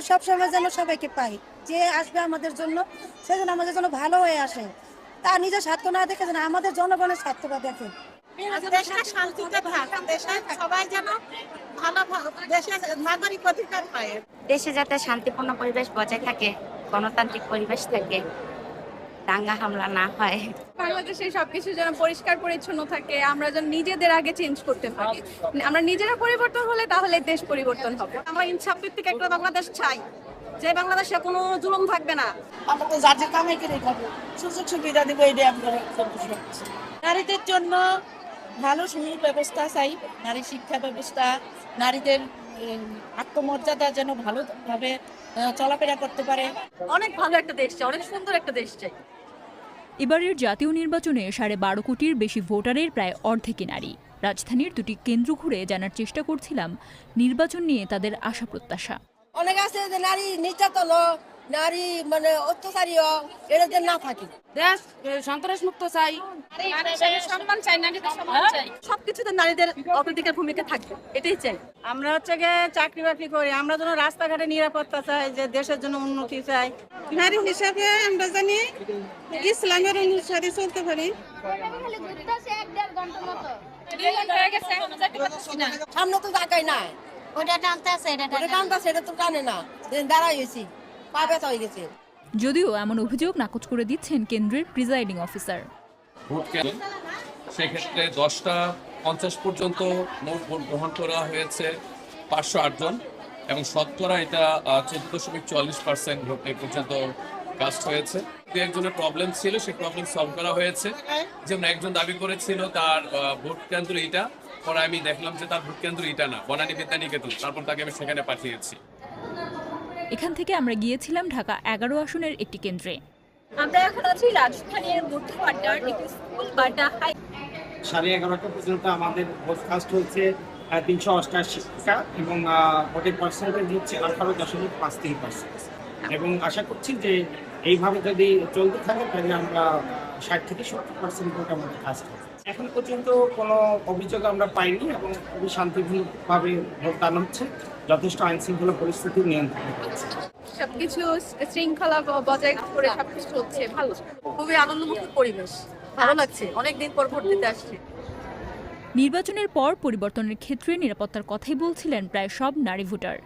আমরা সবসময় যেন সবাইকে পাই, যে আসবে আমাদের জন্য সে যেন আমাদের জন্য ভালো হয়ে আসে, তার নিজের স্বার্থ না দেখে যেন আমাদের জনগণের স্বার্থটা দেখে। দেশটা শান্তিতে থাক, দেশে সবাই যেন ভালো দেশে নাগরিক অধিকার পায়। দেশে যাতে শান্তিপূর্ণ পরিবেশ বজায় থাকে, গণতান্ত্রিক পরিবেশ থাকে, দাঙ্গা হামলা না হয়। বাংলাদেশে সবকিছু যেন পরিষ্কার পরিচ্ছন্ন থাকে, আমরা যেন নিজেদের আগে চেঞ্জ করতে পারি। আমরা নিজেরা পরিবর্তন হলে তাহলে দেশ পরিবর্তন হবে। আমরা ইনসাফ ভিত্তিক একটা বাংলাদেশ চাই, যে বাংলাদেশে কোনো জুলুম থাকবে না। আমরা তো যার যে কামাই করে খাবো, সুযোগ সুবিধা দিব, এই আমরা নারীদের জন্য ভালো সুন্দর ব্যবস্থা চাই, নারী শিক্ষা ব্যবস্থা, নারীদের আত্মমর্যাদা যেন ভালোভাবে চলাফেরা করতে পারে। অনেক ভালো একটা দেশ চাই, অনেক সুন্দর একটা দেশ চাই। এবারের জাতীয় নির্বাচনে 12.5 কোটির বেশি ভোটারের প্রায় অর্ধেকই নারী। রাজধানীর দুটি কেন্দ্র ঘুরে জানার চেষ্টা করছিলাম নির্বাচন নিয়ে তাদের আশা প্রত্যাশা। অনেক আছে যে নারী নির্যাতন, নারী মানে অত্যাচারী, এটা যে না থাকে। দেশ সন্ত্রাস মুক্ত চাই, সম্মান চাই, নারীদের সম্মান চাই, সবকিছুতে নারীদের অগ্রাধিকার ভূমিকা থাকবে, এটাই চাই। আমরা হচ্ছে গিয়ে চাকরি বাকরি করি, আমরা যেন রাস্তাঘাটে নিরাপত্তা চাই, যে দেশের জন্য উন্নতি চাই। নারী হিসাবে আমরা জানি ইসলামের অনুসারে চলতে পারি। সামনে তো জায়গায় নাই, ওটা টানতে আছে, এটা তো টানে না, দাঁড়াই গেছি, পা ব্যথা হয়ে গেছে। যদিও এমন অভিযোগ নাকচ করে দিচ্ছেন কেন্দ্রের প্রিজাইডিং অফিসার। ভোট কেন্দ্র সেক্ষেত্রে 10টা 50 পর্যন্ত মোট ভোট গ্রহণ করা হয়েছে 508 জন এবং শতকরা এটা 14.44% ভোট এই পর্যন্ত কাস্ট হয়েছে। একজনের প্রবলেম ছিল, সেই প্রবলেম সলভ করা হয়েছে। যেমন একজন দাবি করেছিল তার ভোট কেন্দ্র এটা, পরে আমি দেখলাম যে তার ভোট কেন্দ্র এটা না, বনানী বিদ্যানিকেতন, তারপর তাকে আমি সেখানে পাঠিয়েছি। এখান থেকে আমরা গিয়েছিলাম ঢাকা 11 আসনের একটি কেন্দ্রে। আমরা এখন আছি রাজধানীর মধ্যপাড়ার একটি স্কুল বাটা হাই। 11:30 পর্যন্ত আমাদের ভোট কাস্ট হচ্ছে 388 টাকা এবং ভোটের পার্সেন্টেজ হচ্ছে 18.53%। এবং আশা করছি যে এইভাবে যদি চলতে থাকে তাহলে আমরা 60 থেকে 70% ভোট আমাদের কাস্ট হবে। এখন পর্যন্ত কোনো অভিযোগ আমরা পাইনি এবং খুবই শান্তিপূর্ণভাবে ভোটদান হচ্ছে, যথেষ্ট আইন শৃঙ্খলা পরিস্থিতি নিয়ন্ত্রণে হচ্ছে। সবকিছু শৃঙ্খলা বজায় করে সবকিছু চলছে ভালো, খুবই আনন্দমুখর পরিবেশ, ভালো লাগছে, অনেকদিন পর ভোট দিতে আসছি। নির্বাচনের পর পরিবর্তনের ক্ষেত্রে নিরাপত্তার কথাই বলছিলেন প্রায় সব নারী ভোটার।